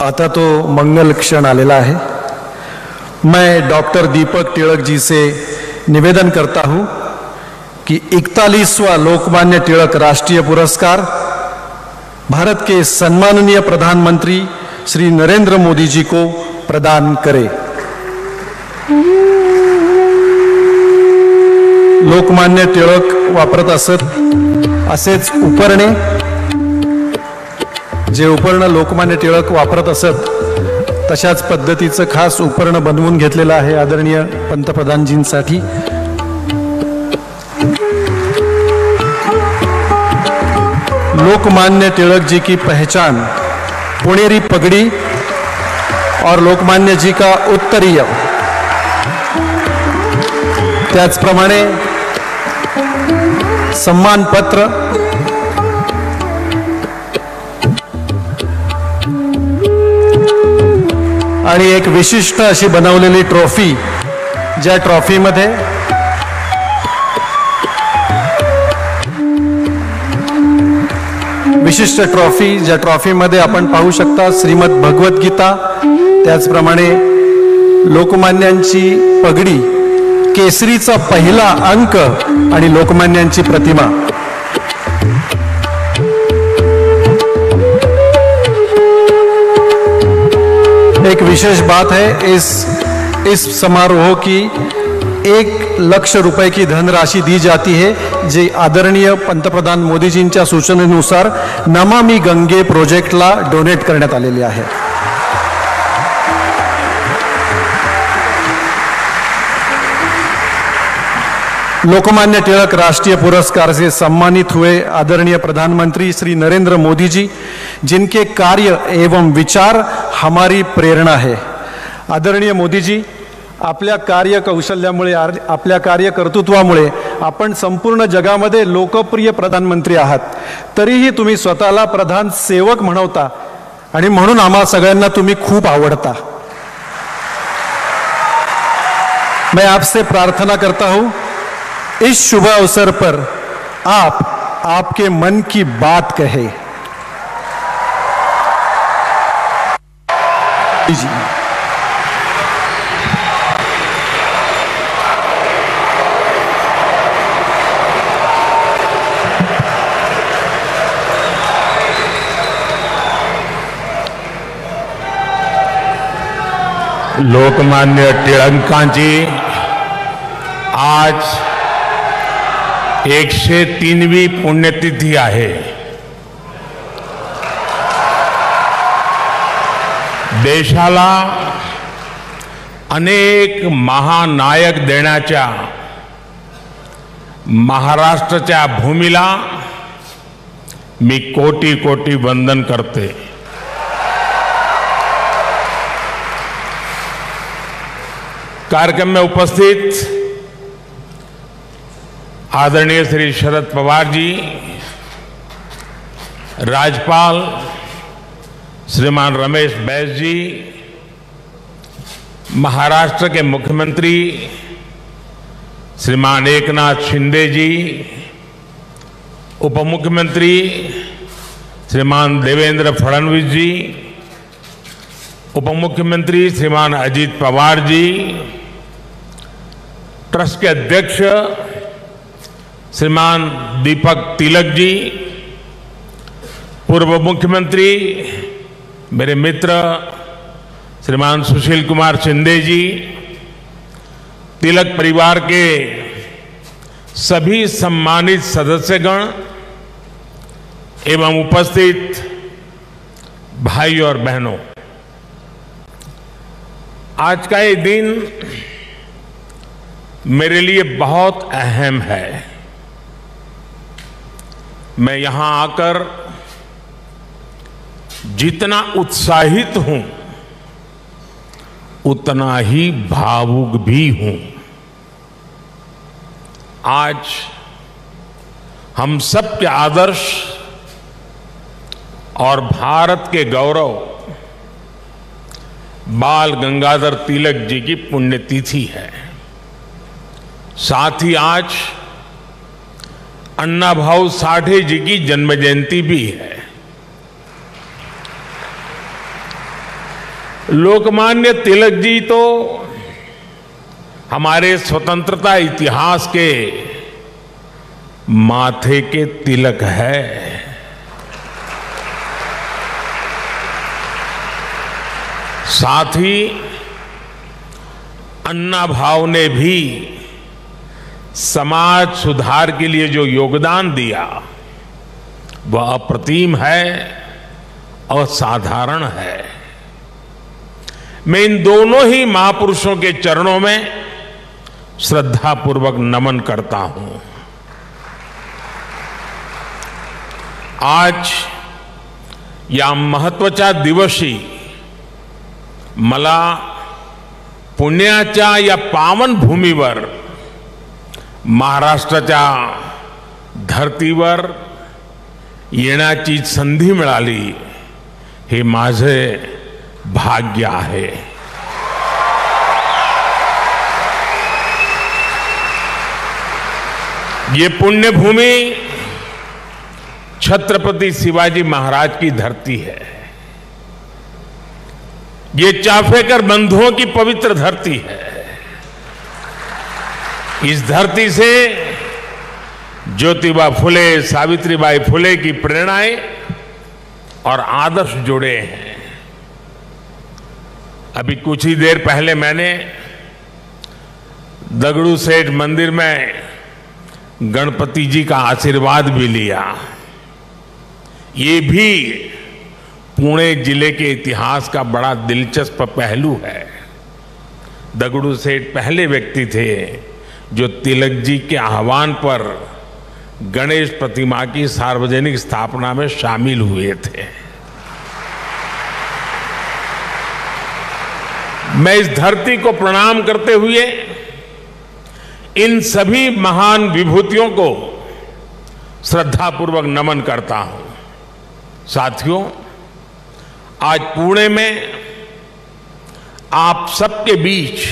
आता तो मंगल क्षण आलेला है। मैं डॉक्टर दीपक टिळक जी से निवेदन करता हूं कि 41वां लोकमान्य टिळक राष्ट्रीय पुरस्कार भारत के सम्माननीय प्रधानमंत्री श्री नरेंद्र मोदी जी को प्रदान करें। लोकमान्य टिळक वापरत असत असेच उपरणे, जे उपर्ण लोकमान्य टिळक वापरत असत तशाच पद्धतीचं खास उपर्ण बनवून घेतलेलं आहे आदरणीय पंतप्रधानजींसाठी। लोकमान्य टिळक जी की पहचान पुणेरी पगड़ी और लोकमान्य जी का उत्तरीय, त्याचप्रमाणे सम्मान पत्र आणि एक विशिष्ट अशी बनवलेली ट्रॉफी, ज्या ट्रॉफीमध्ये विशिष्ट ट्रॉफी, ज्या ट्रॉफीमध्ये आपण पाहू शकता श्रीमद भगवत गीता, त्याचप्रमाणे लोकमान्यांची पगडी, केसरीचा पहिला अंक आणि लोकमान्यांची प्रतिमा। एक विशेष बात है इस समारोह की 1 लाख रुपए की धनराशि दी जाती है, जे आदरणीय पंतप्रधान मोदीजींच्या सूचनेनुसार नमामि गंगे प्रोजेक्टला डोनेट करण्यात आलेली आहे। लोकमान्य टिळक राष्ट्रीय पुरस्कार से सम्मानित हुए आदरणीय प्रधानमंत्री श्री नरेंद्र मोदी जी, जिनके कार्य एवं विचार हमारी प्रेरणा है। आदरणीय मोदी जी, आपल्या कार्य कौशल्यामुळे, आपल्या कार्य कर्तृत्वामुळे आपण संपूर्ण जगामध्ये लोकप्रिय प्रधानमंत्री आहात, तरीही तुम्ही स्वतःला प्रधान सेवक म्हणवता आणि म्हणून आम्हा सगळ्यांना तुम्ही खूप आवडता। मैं आपसे प्रार्थना करता हूं, इस शुभ अवसर पर आप आपके मन की बात कहे। लोकमान्य टिळकांची आज 103वी पुण्यतिथी आहे। देशाला अनेक महानायक देण्याच्या महाराष्ट्राच्या भूमीला मी कोटी कोटी वंदन करते। कार्यक्रम में उपस्थित आदरणीय श्री शरद पवार जी, राज्यपाल श्रीमान रमेश बैस जी, महाराष्ट्र के मुख्यमंत्री श्रीमान एकनाथ शिंदे जी, उप मुख्यमंत्री श्रीमान देवेंद्र फडणवीस जी, उप मुख्यमंत्री श्रीमान अजीत पवार जी, ट्रस्ट के अध्यक्ष श्रीमान दीपक तिलक जी, पूर्व मुख्यमंत्री मेरे मित्र श्रीमान सुशील कुमार शिंदे जी, तिलक परिवार के सभी सम्मानित सदस्यगण एवं उपस्थित भाई और बहनों, आज का ये दिन मेरे लिए बहुत अहम है। मैं यहां आकर जितना उत्साहित हूं उतना ही भावुक भी हूं। आज हम सब के आदर्श और भारत के गौरव बाल गंगाधर तिलक जी की पुण्यतिथि है। साथ ही आज अन्ना भाऊ साठे जी की जन्म जयंती भी है। लोकमान्य तिलक जी तो हमारे स्वतंत्रता इतिहास के माथे के तिलक है। साथ ही अन्ना भाव ने भी समाज सुधार के लिए जो योगदान दिया वह अप्रतिम है, असाधारण है। मैं इन दोनों ही महापुरुषों के चरणों में श्रद्धापूर्वक नमन करता हूं। आज या महत्वाचा दिवशी मला पुण्याच्या या पावन भूमीवर महाराष्ट्राच्या धर्तीवर येण्याची संधी मिळाली, हे माझे भाग्य आहे। ये पुण्य भूमि छत्रपति शिवाजी महाराज की धरती है। ये चाफेकर बंधुओं की पवित्र धरती है। इस धरती से ज्योतिबा फुले, सावित्रीबाई फुले की प्रेरणाएं और आदर्श जुड़े हैं। अभी कुछ ही देर पहले मैंने दगड़ू सेठ मंदिर में गणपति जी का आशीर्वाद भी लिया। ये भी पुणे जिले के इतिहास का बड़ा दिलचस्प पहलू है। दगड़ू सेठ पहले व्यक्ति थे जो तिलक जी के आह्वान पर गणेश प्रतिमा की सार्वजनिक स्थापना में शामिल हुए थे। मैं इस धरती को प्रणाम करते हुए इन सभी महान विभूतियों को श्रद्धापूर्वक नमन करता हूं। साथियों, आज पुणे में आप सबके बीच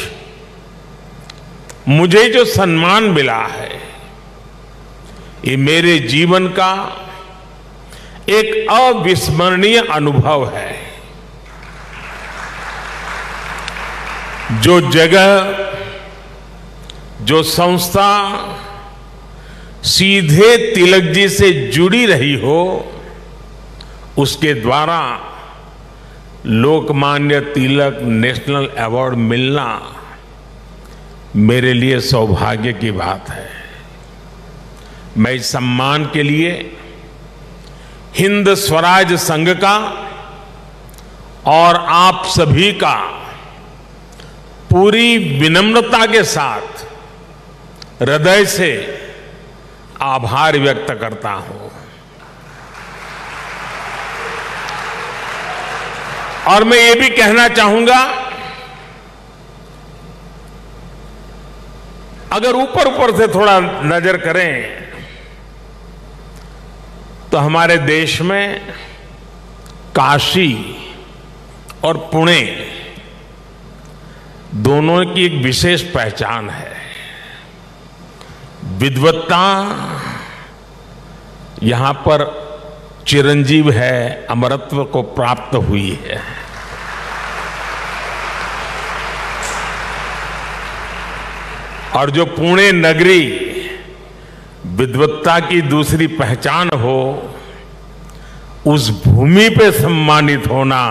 मुझे जो सम्मान मिला है, ये मेरे जीवन का एक अविस्मरणीय अनुभव है। जो जगह, जो संस्था सीधे तिलक जी से जुड़ी रही हो, उसके द्वारा लोकमान्य तिलक नेशनल अवार्ड मिलना मेरे लिए सौभाग्य की बात है। मैं इस सम्मान के लिए हिंद स्वराज संघ का और आप सभी का पूरी विनम्रता के साथ हृदय से आभार व्यक्त करता हूं। और मैं ये भी कहना चाहूंगा, अगर ऊपर ऊपर से थोड़ा नजर करें तो हमारे देश में काशी और पुणे दोनों की एक विशेष पहचान है। विद्वत्ता यहां पर चिरंजीव है, अमरत्व को प्राप्त हुई है। और जो पुणे नगरी विद्वत्ता की दूसरी पहचान हो, उस भूमि पे सम्मानित होना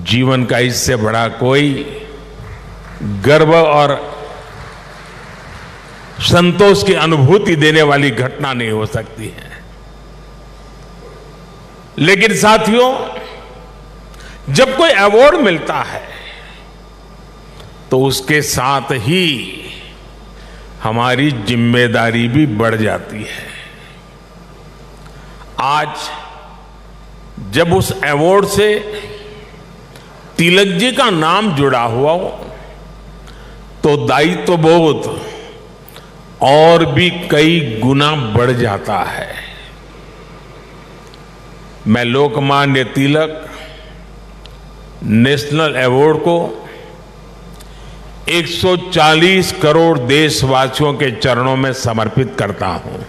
जीवन का इससे बड़ा कोई गर्व और संतोष की अनुभूति देने वाली घटना नहीं हो सकती है। लेकिन साथियों, जब कोई अवार्ड मिलता है तो उसके साथ ही हमारी जिम्मेदारी भी बढ़ जाती है। आज जब उस अवार्ड से तिलक जी का नाम जुड़ा हुआ हो तो दायित्व बोध और भी कई गुना बढ़ जाता है। मैं लोकमान्य तिलक नेशनल अवार्ड को 140 करोड़ देशवासियों के चरणों में समर्पित करता हूं।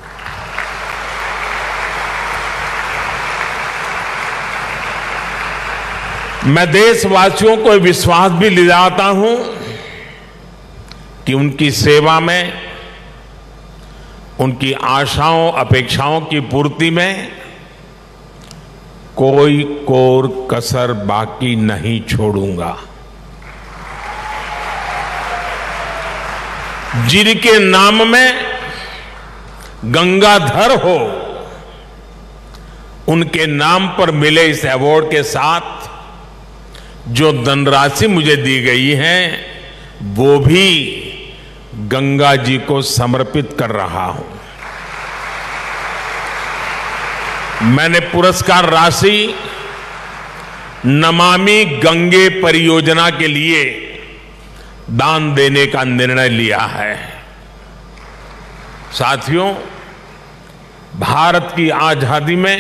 मैं देशवासियों को विश्वास भी दिलाता हूं कि उनकी सेवा में, उनकी आशाओं अपेक्षाओं की पूर्ति में कोई कोर कसर बाकी नहीं छोड़ूंगा। जिनके नाम में गंगाधर हो, उनके नाम पर मिले इस अवार्ड के साथ जो धनराशि मुझे दी गई है वो भी गंगा जी को समर्पित कर रहा हूं। मैंने पुरस्कार राशि नमामि गंगे परियोजना के लिए दान देने का निर्णय लिया है। साथियों, भारत की आजादी में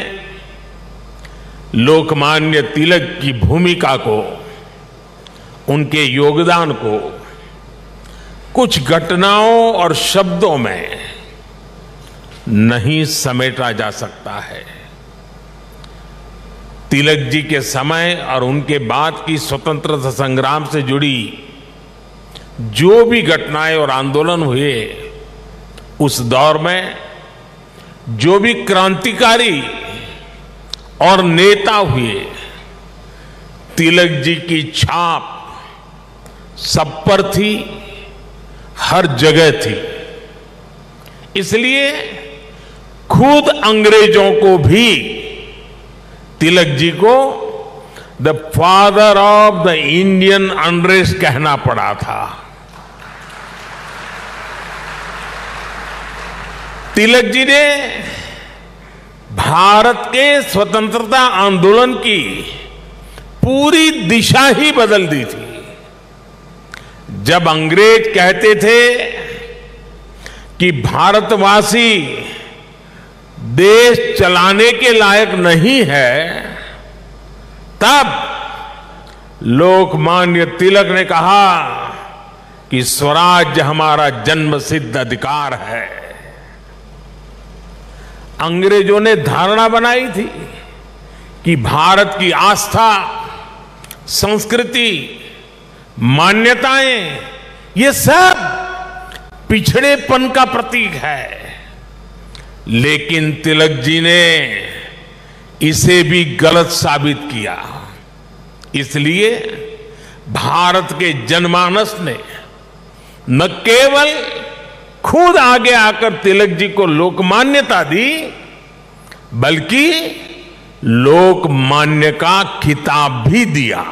लोकमान्य तिलक की भूमिका को, उनके योगदान को कुछ घटनाओं और शब्दों में नहीं समेटा जा सकता है। तिलक जी के समय और उनके बाद की स्वतंत्रता संग्राम से जुड़ी जो भी घटनाएं और आंदोलन हुए, उस दौर में जो भी क्रांतिकारी और नेता हुए, तिलक जी की छाप सब पर थी, हर जगह थी। इसलिए खुद अंग्रेजों को भी तिलक जी को the father of the Indian unrest कहना पड़ा था। तिलक जी ने भारत के स्वतंत्रता आंदोलन की पूरी दिशा ही बदल दी थी। जब अंग्रेज कहते थे कि भारतवासी देश चलाने के लायक नहीं है, तब लोकमान्य तिलक ने कहा कि स्वराज्य हमारा जन्मसिद्ध अधिकार है। अंग्रेजों ने धारणा बनाई थी कि भारत की आस्था, संस्कृति, मान्यताएं, ये सब पिछड़ेपन का प्रतीक है। लेकिन तिलक जी ने इसे भी गलत साबित किया। इसलिए भारत के जनमानस ने न केवल खुद आगे आकर तिलक जी को लोकमान्यता दी, बल्कि लोकमान्य का खिताब भी दिया।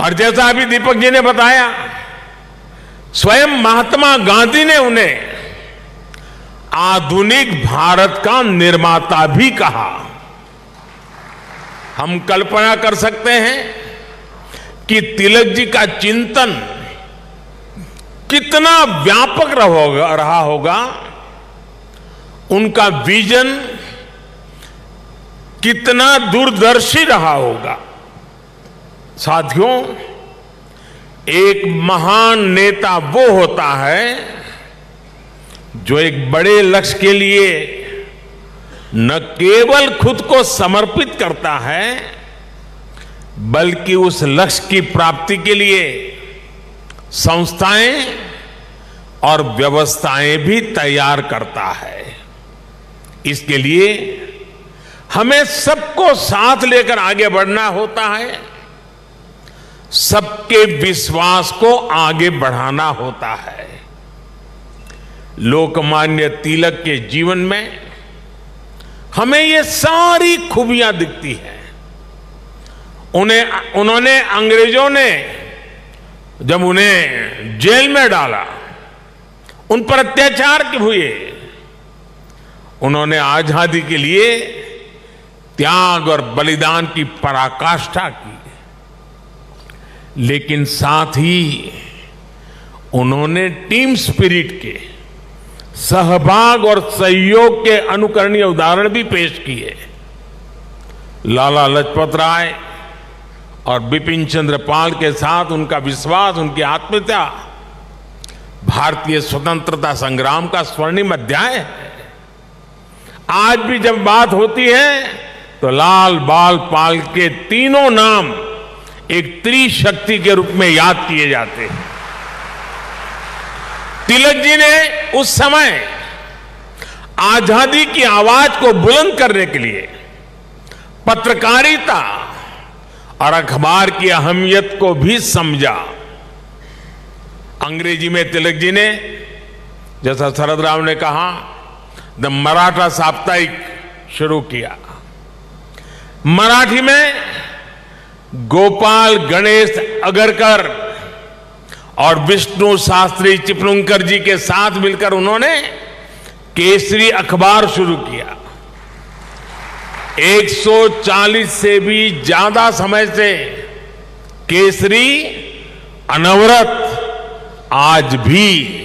और जैसा अभी दीपक जी ने बताया, स्वयं महात्मा गांधी ने उन्हें आधुनिक भारत का निर्माता भी कहा। हम कल्पना कर सकते हैं कि तिलक जी का चिंतन कितना व्यापक रहा होगा, उनका विजन कितना दूरदर्शी रहा होगा। साथियों, एक महान नेता वो होता है जो एक बड़े लक्ष्य के लिए न केवल खुद को समर्पित करता है, बल्कि उस लक्ष्य की प्राप्ति के लिए संस्थाएं और व्यवस्थाएं भी तैयार करता है। इसके लिए हमें सबको साथ लेकर आगे बढ़ना होता है, सबके विश्वास को आगे बढ़ाना होता है। लोकमान्य तिलक के जीवन में हमें ये सारी खूबियां दिखती हैं। उन्होंने अंग्रेजों ने जब उन्हें जेल में डाला, उन पर अत्याचार हुए, उन्होंने आजादी के लिए त्याग और बलिदान की पराकाष्ठा की। लेकिन साथ ही उन्होंने टीम स्पिरिट के, सहभाग और सहयोग के अनुकरणीय उदाहरण भी पेश किए। लाला लाजपत राय और बिपिन चंद्र पाल के साथ उनका विश्वास, उनकी आत्मीयता भारतीय स्वतंत्रता संग्राम का स्वर्णिम अध्याय है। आज भी जब बात होती है तो लाल बाल पाल के तीनों नाम एक त्रिशक्ति के रूप में याद किए जाते हैं। तिलक जी ने उस समय आजादी की आवाज को बुलंद करने के लिए पत्रकारिता और अखबार की अहमियत को भी समझा। अंग्रेजी में तिलक जी ने, जैसा शरद राव ने कहा, द मराठा साप्ताहिक शुरू किया। मराठी में गोपाल गणेश अगरकर और विष्णु शास्त्री चिपलुंकर जी के साथ मिलकर उन्होंने केसरी अखबार शुरू किया। 140 से भी ज्यादा समय से केसरी अनवरत आज भी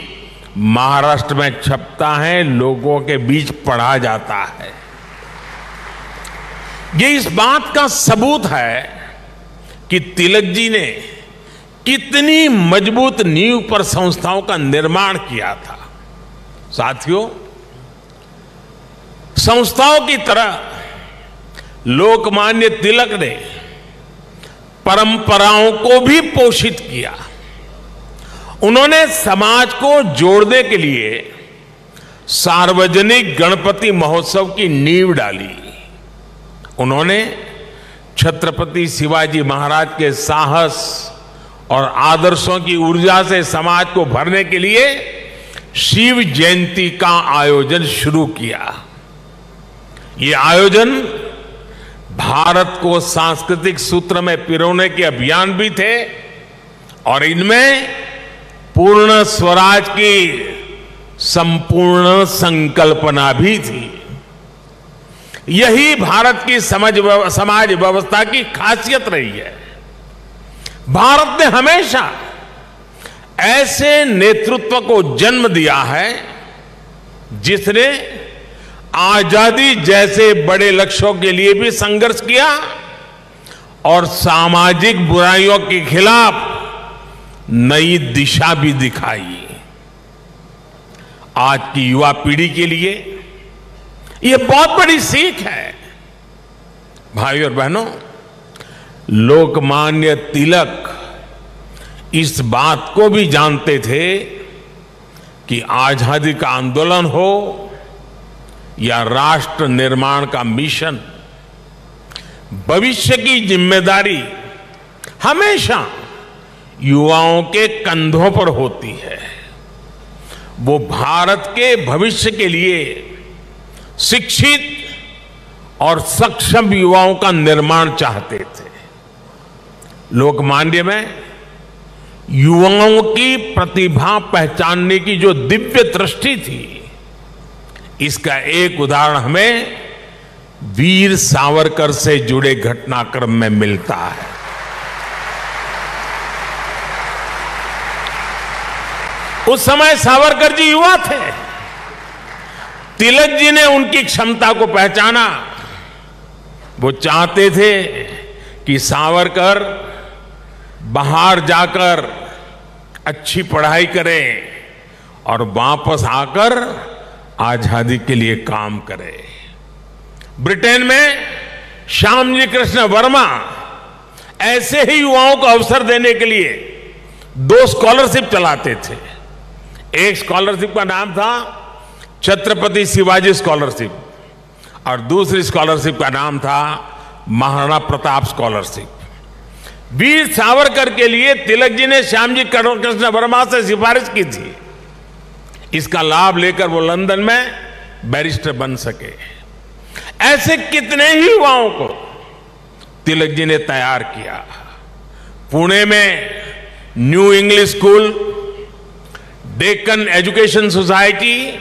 महाराष्ट्र में छपता है, लोगों के बीच पढ़ा जाता है। ये इस बात का सबूत है कि तिलक जी ने कितनी मजबूत नींव पर संस्थाओं का निर्माण किया था। साथियों, संस्थाओं की तरह लोकमान्य तिलक ने परंपराओं को भी पोषित किया। उन्होंने समाज को जोड़ने के लिए सार्वजनिक गणपति महोत्सव की नींव डाली। उन्होंने छत्रपति शिवाजी महाराज के साहस और आदर्शों की ऊर्जा से समाज को भरने के लिए शिव जयंती का आयोजन शुरू किया। ये आयोजन भारत को सांस्कृतिक सूत्र में पिरोने के अभियान भी थे और इनमें पूर्ण स्वराज की संपूर्ण संकल्पना भी थी। यही भारत की समाज व्यवस्था की खासियत रही है। भारत ने हमेशा ऐसे नेतृत्व को जन्म दिया है जिसने आजादी जैसे बड़े लक्ष्यों के लिए भी संघर्ष किया और सामाजिक बुराइयों के खिलाफ नई दिशा भी दिखाई। आज की युवा पीढ़ी के लिए यह बहुत बड़ी सीख है। भाइयों और बहनों, लोकमान्य तिलक इस बात को भी जानते थे कि आजादी का आंदोलन हो या राष्ट्र निर्माण का मिशन, भविष्य की जिम्मेदारी हमेशा युवाओं के कंधों पर होती है। वो भारत के भविष्य के लिए शिक्षित और सक्षम युवाओं का निर्माण चाहते थे। लोकमान्य में युवाओं की प्रतिभा पहचानने की जो दिव्य दृष्टि थी, इसका एक उदाहरण हमें वीर सावरकर से जुड़े घटनाक्रम में मिलता है। उस समय सावरकर जी युवा थे। तिलक जी ने उनकी क्षमता को पहचाना। वो चाहते थे कि सावरकर बाहर जाकर अच्छी पढ़ाई करें और वापस आकर आजादी के लिए काम करें। ब्रिटेन में श्यामजी कृष्ण वर्मा ऐसे ही युवाओं को अवसर देने के लिए 2 स्कॉलरशिप चलाते थे। एक स्कॉलरशिप का नाम था छत्रपति शिवाजी स्कॉलरशिप और दूसरी स्कॉलरशिप का नाम था महाराणा प्रताप स्कॉलरशिप। वीर सावरकर के लिए तिलक जी ने श्यामजी कृष्ण वर्मा से सिफारिश की थी। इसका लाभ लेकर वो लंदन में बैरिस्टर बन सके। ऐसे कितने ही युवाओं को तिलक जी ने तैयार किया। पुणे में new English school, Deccan education society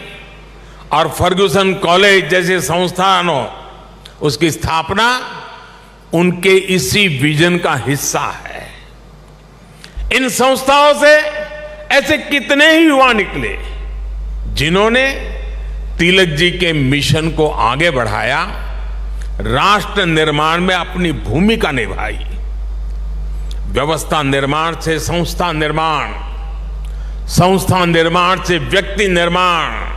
और फर्ग्यूसन कॉलेज जैसे संस्थानों, उसकी स्थापना उनके इसी विजन का हिस्सा है। इन संस्थाओं से ऐसे कितने ही युवा निकले जिन्होंने तिलक जी के मिशन को आगे बढ़ाया, राष्ट्र निर्माण में अपनी भूमिका निभाई। व्यवस्था निर्माण से संस्था निर्माण, संस्था निर्माण से व्यक्ति निर्माण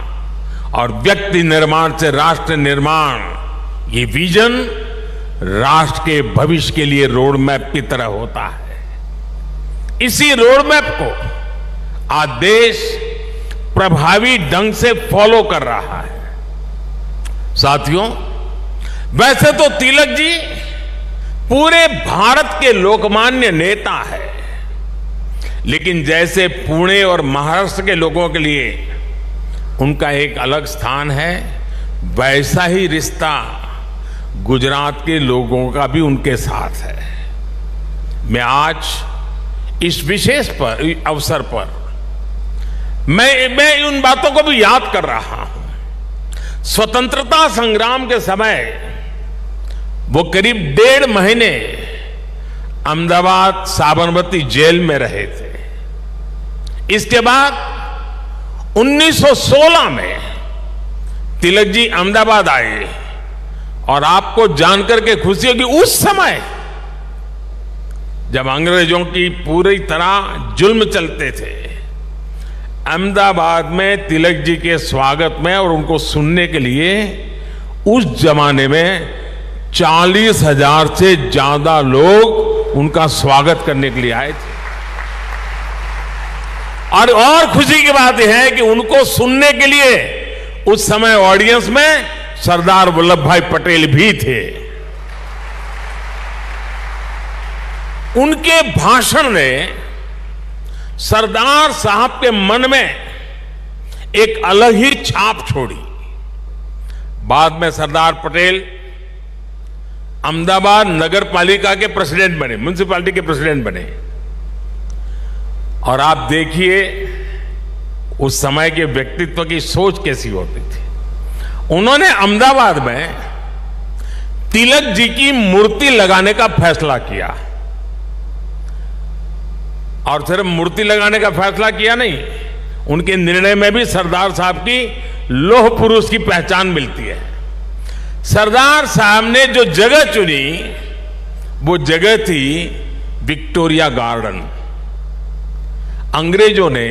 और व्यक्ति निर्माण से राष्ट्र निर्माण, ये विजन राष्ट्र के भविष्य के लिए रोड मैप की तरह होता है। इसी रोड मैप को आज देश प्रभावी ढंग से फॉलो कर रहा है। साथियों, वैसे तो तिलक जी पूरे भारत के लोकमान्य नेता है, लेकिन जैसे पुणे और महाराष्ट्र के लोगों के लिए उनका एक अलग स्थान है, वैसा ही रिश्ता गुजरात के लोगों का भी उनके साथ है। मैं आज इस विशेष अवसर पर मैं उन बातों को भी याद कर रहा हूं। स्वतंत्रता संग्राम के समय वो करीब 1.5 महीने अहमदाबाद साबरमती जेल में रहे थे। इसके बाद 1916 में तिलक जी अहमदाबाद आए और आपको जानकर के खुशी होगी, उस समय जब अंग्रेजों की पूरी तरह जुल्म चलते थे, अहमदाबाद में तिलक जी के स्वागत में और उनको सुनने के लिए उस जमाने में 40,000 से ज्यादा लोग उनका स्वागत करने के लिए आए थे। और खुशी की बात यह है कि उनको सुनने के लिए उस समय ऑडियंस में सरदार वल्लभ भाई पटेल भी थे। उनके भाषण ने सरदार साहब के मन में एक अलग ही छाप छोड़ी। बाद में सरदार पटेल अहमदाबाद नगर पालिका के प्रेसिडेंट बने, म्युनिसिपैलिटी के प्रेसिडेंट बने। और आप देखिए उस समय के व्यक्तित्व की सोच कैसी होती थी। उन्होंने अहमदाबाद में तिलक जी की मूर्ति लगाने का फैसला किया। और सिर्फ मूर्ति लगाने का फैसला किया नहीं, उनके निर्णय में भी सरदार साहब की लौह पुरुष की पहचान मिलती है। सरदार साहब ने जो जगह चुनी वो जगह थी विक्टोरिया गार्डन। अंग्रेजों ने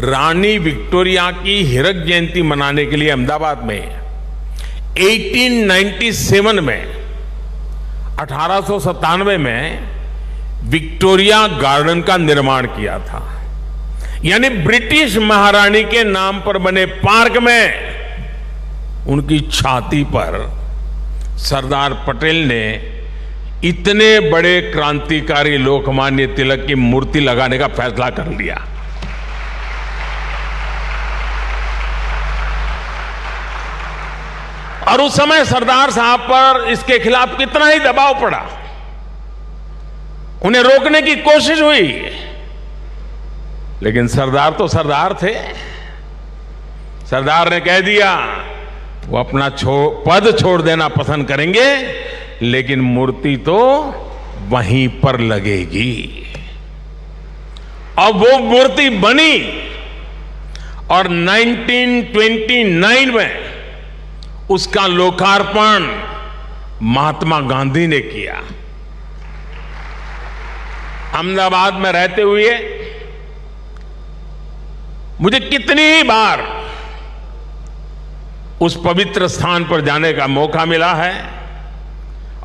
रानी विक्टोरिया की हीरक जयंती मनाने के लिए अहमदाबाद में 1897 में 1897 में विक्टोरिया गार्डन का निर्माण किया था। यानी ब्रिटिश महारानी के नाम पर बने पार्क में उनकी छाती पर सरदार पटेल ने इतने बड़े क्रांतिकारी लोकमान्य तिलक की मूर्ति लगाने का फैसला कर लिया। और उस समय सरदार साहब पर इसके खिलाफ कितना ही दबाव पड़ा, उन्हें रोकने की कोशिश हुई, लेकिन सरदार तो सरदार थे। सरदार ने कह दिया वो अपना पद छोड़ देना पसंद करेंगे, लेकिन मूर्ति तो वहीं पर लगेगी। और वो मूर्ति बनी और 1929 में उसका लोकार्पण महात्मा गांधी ने किया। अहमदाबाद में रहते हुए मुझे कितनी ही बार उस पवित्र स्थान पर जाने का मौका मिला है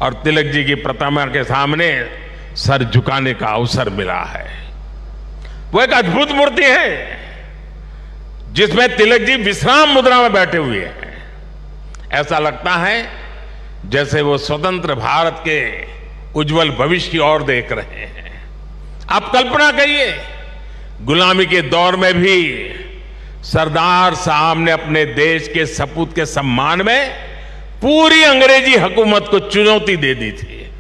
और तिलक जी की प्रतिमा के सामने सर झुकाने का अवसर मिला है। वो एक अद्भुत मूर्ति है जिसमें तिलक जी विश्राम मुद्रा में बैठे हुए हैं। ऐसा लगता है जैसे वो स्वतंत्र भारत के उज्जवल भविष्य की ओर देख रहे हैं। आप कल्पना करिए, गुलामी के दौर में भी सरदार साहब ने अपने देश के सपूत के सम्मान में पूरी अंग्रेजी हुकूमत को चुनौती दे दी थी।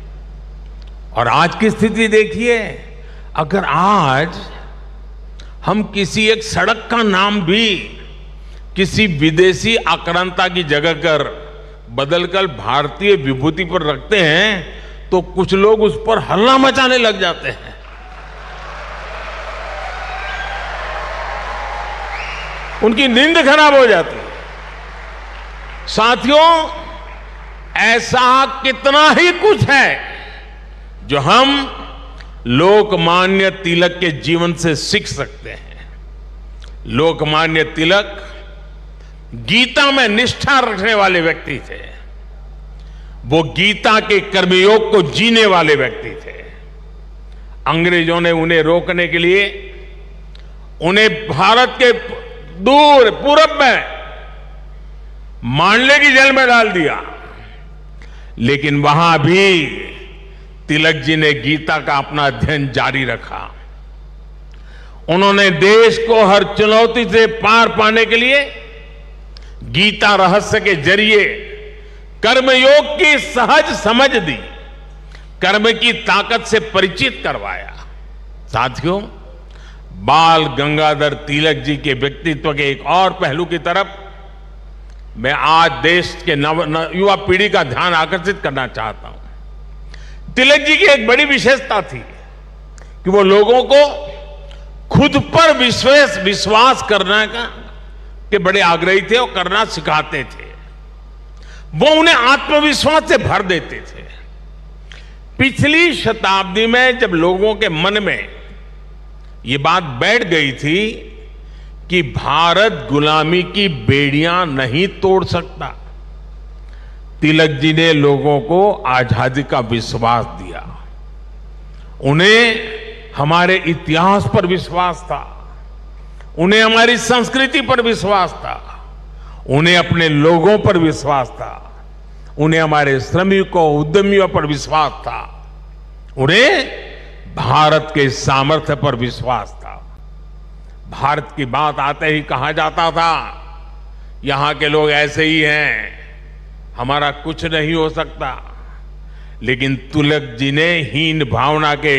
और आज की स्थिति देखिए, अगर आज हम किसी एक सड़क का नाम भी किसी विदेशी आक्रांता की जगह कर बदलकर भारतीय विभूति पर रखते हैं तो कुछ लोग उस पर हल्ला मचाने लग जाते हैं। उनकी नींद खराब हो जाती है। साथियों, ऐसा कितना ही कुछ है जो हम लोकमान्य तिलक के जीवन से सीख सकते हैं। लोकमान्य तिलक गीता में निष्ठा रखने वाले व्यक्ति थे। वो गीता के कर्मयोग को जीने वाले व्यक्ति थे। अंग्रेजों ने उन्हें रोकने के लिए उन्हें भारत के दूर पूरब में मांडले की जेल में डाल दिया, लेकिन वहां भी तिलक जी ने गीता का अपना अध्ययन जारी रखा। उन्होंने देश को हर चुनौती से पार पाने के लिए गीता रहस्य के जरिए कर्मयोग की सहज समझ दी, कर्म की ताकत से परिचित करवाया। साथियों, बाल गंगाधर तिलक जी के व्यक्तित्व के एक और पहलू की तरफ मैं आज देश के युवा पीढ़ी का ध्यान आकर्षित करना चाहता हूं। तिलक जी की एक बड़ी विशेषता थी कि वो लोगों को खुद पर विश्वास करने के बड़े आग्रही थे और करना सिखाते थे। वो उन्हें आत्मविश्वास से भर देते थे। पिछली शताब्दी में जब लोगों के मन में ये बात बैठ गई थी कि भारत गुलामी की बेड़ियां नहीं तोड़ सकता, तिलक जी ने लोगों को आजादी का विश्वास दिया। उन्हें हमारे इतिहास पर विश्वास था, उन्हें हमारी संस्कृति पर विश्वास था, उन्हें अपने लोगों पर विश्वास था, उन्हें हमारे श्रमिकों उद्यमियों पर विश्वास था, उन्हें भारत के सामर्थ्य पर विश्वास था। भारत की बात आते ही कहा जाता था, यहां के लोग ऐसे ही हैं, हमारा कुछ नहीं हो सकता। लेकिन तिलक जी ने हीन भावना के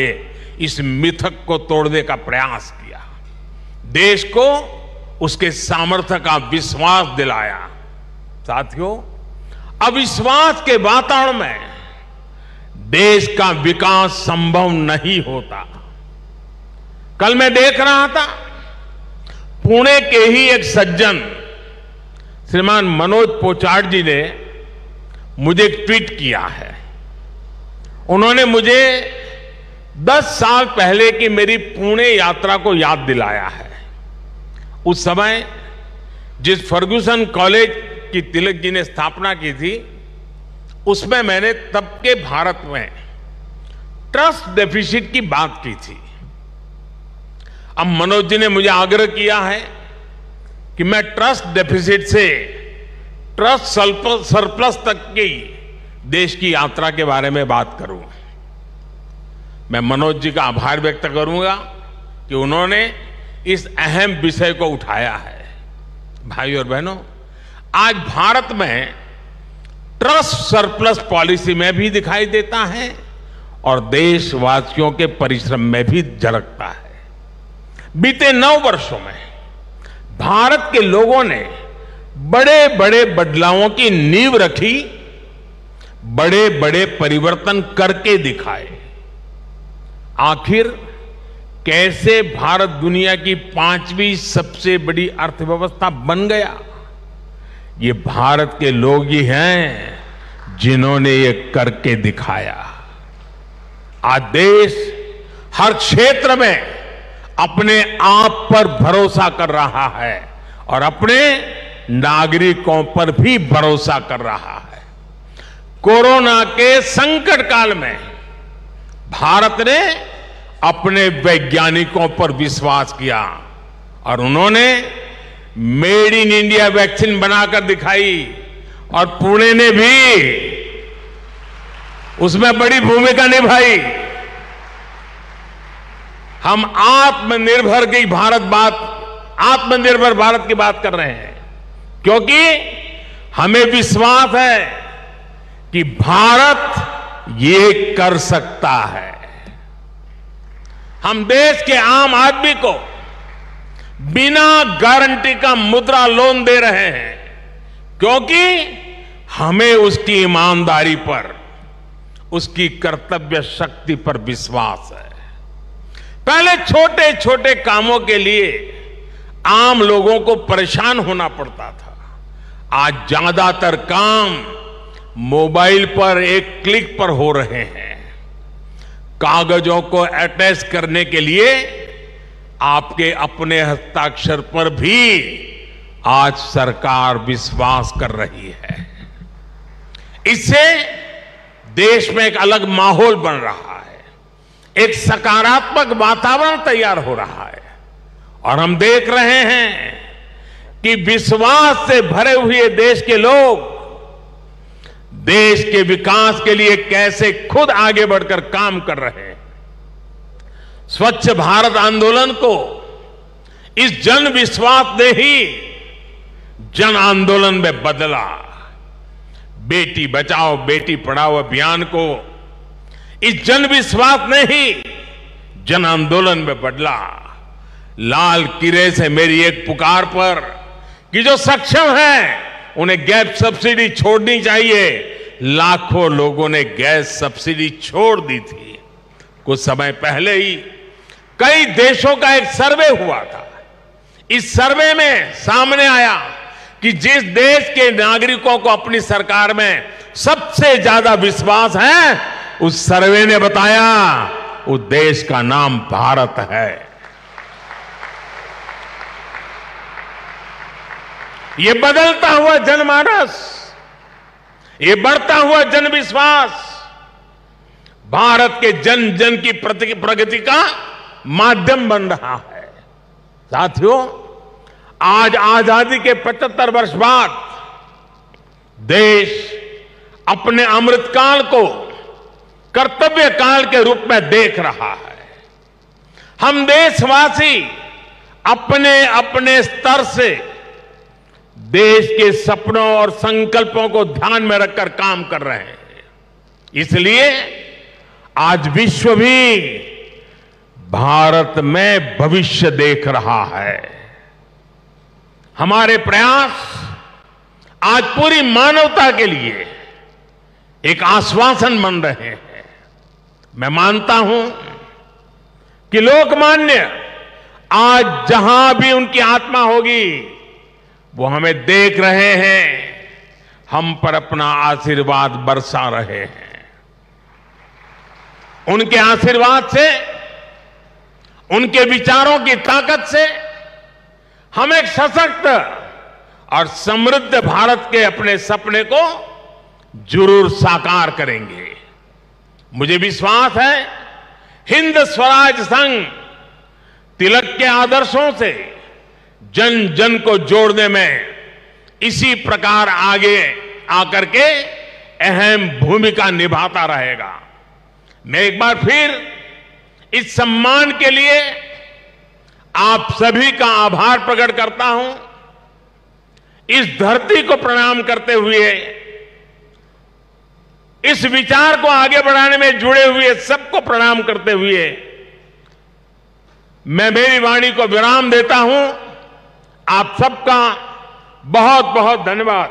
इस मिथक को तोड़ने का प्रयास किया, देश को उसके सामर्थ्य का विश्वास दिलाया। साथियों, अविश्वास के वातावरण में देश का विकास संभव नहीं होता। कल मैं देख रहा था, पुणे के ही एक सज्जन श्रीमान मनोज पोचाट जी ने मुझे एक ट्वीट किया है। उन्होंने मुझे 10 साल पहले की मेरी पुणे यात्रा को याद दिलाया है। उस समय जिस फर्ग्यूसन कॉलेज की तिलक जी ने स्थापना की थी, उसमें मैंने तब के भारत में ट्रस्ट डेफिसिट की बात की थी। अब मनोज जी ने मुझे आग्रह किया है कि मैं ट्रस्ट डेफिसिट से ट्रस्ट सरप्लस तक की देश की यात्रा के बारे में बात करूं। मैं मनोज जी का आभार व्यक्त करूंगा कि उन्होंने इस अहम विषय को उठाया है। भाई और बहनों, आज भारत में ट्रस्ट सरप्लस पॉलिसी में भी दिखाई देता है और देशवासियों के परिश्रम में भी झलकता है। बीते 9 वर्षों में भारत के लोगों ने बड़े बड़े बदलावों की नींव रखी, बड़े बड़े परिवर्तन करके दिखाए। आखिर कैसे भारत दुनिया की 5वीं सबसे बड़ी अर्थव्यवस्था बन गया? ये भारत के लोग ही हैं जिन्होंने ये करके दिखाया। आज देश हर क्षेत्र में अपने आप पर भरोसा कर रहा है और अपने नागरिकों पर भी भरोसा कर रहा है। कोरोना के संकट काल में भारत ने अपने वैज्ञानिकों पर विश्वास किया और उन्होंने मेड इन इंडिया वैक्सीन बनाकर दिखाई और पुणे ने भी उसमें बड़ी भूमिका निभाई। हम आत्मनिर्भर भारत की बात कर रहे हैं क्योंकि हमें विश्वास है कि भारत ये कर सकता है। हम देश के आम आदमी को बिना गारंटी का मुद्रा लोन दे रहे हैं क्योंकि हमें उसकी ईमानदारी पर, उसकी कर्तव्य शक्ति पर विश्वास है। पहले छोटे छोटे कामों के लिए आम लोगों को परेशान होना पड़ता था। आज ज्यादातर काम मोबाइल पर एक क्लिक पर हो रहे हैं। कागजों को अटैच करने के लिए आपके अपने हस्ताक्षर पर भी आज सरकार विश्वास कर रही है। इससे देश में एक अलग माहौल बन रहा है, एक सकारात्मक वातावरण तैयार हो रहा है और हम देख रहे हैं कि विश्वास से भरे हुए देश के लोग देश के विकास के लिए कैसे खुद आगे बढ़कर काम कर रहे हैं। स्वच्छ भारत आंदोलन को इस जन विश्वास ने ही जन आंदोलन में बदला। बेटी बचाओ बेटी पढ़ाओ अभियान को इस जन विश्वास ने ही जन आंदोलन में बदला। लाल किले से मेरी एक पुकार पर कि जो सक्षम है उन्हें गैस सब्सिडी छोड़नी चाहिए, लाखों लोगों ने गैस सब्सिडी छोड़ दी थी। कुछ समय पहले ही कई देशों का एक सर्वे हुआ था। इस सर्वे में सामने आया कि जिस देश के नागरिकों को अपनी सरकार में सबसे ज्यादा विश्वास है, उस सर्वे ने बताया उस देश का नाम भारत है। ये बदलता हुआ जनमानस, ये बढ़ता हुआ जनविश्वास भारत के जन जन की प्रगति का माध्यम बन रहा है। साथियों, आज आजादी के 75 वर्ष बाद देश अपने अमृतकाल को कर्तव्य काल के रूप में देख रहा है। हम देशवासी अपने अपने स्तर से देश के सपनों और संकल्पों को ध्यान में रखकर काम कर रहे हैं। इसलिए आज विश्व भी भारत में भविष्य देख रहा है। हमारे प्रयास आज पूरी मानवता के लिए एक आश्वासन बन रहे हैं। मैं मानता हूं कि लोकमान्य आज जहां भी उनकी आत्मा होगी वो हमें देख रहे हैं, हम पर अपना आशीर्वाद बरसा रहे हैं। उनके आशीर्वाद से, उनके विचारों की ताकत से हम एक सशक्त और समृद्ध भारत के अपने सपने को जरूर साकार करेंगे। मुझे विश्वास है हिंद स्वराज संघ तिलक के आदर्शों से जन जन को जोड़ने में इसी प्रकार आगे आकर के अहम भूमिका निभाता रहेगा। मैं एक बार फिर इस सम्मान के लिए आप सभी का आभार प्रकट करता हूं। इस धरती को प्रणाम करते हुए, इस विचार को आगे बढ़ाने में जुड़े हुए सबको प्रणाम करते हुए मैं मेरी वाणी को विराम देता हूं। आप सबका बहुत बहुत धन्यवाद।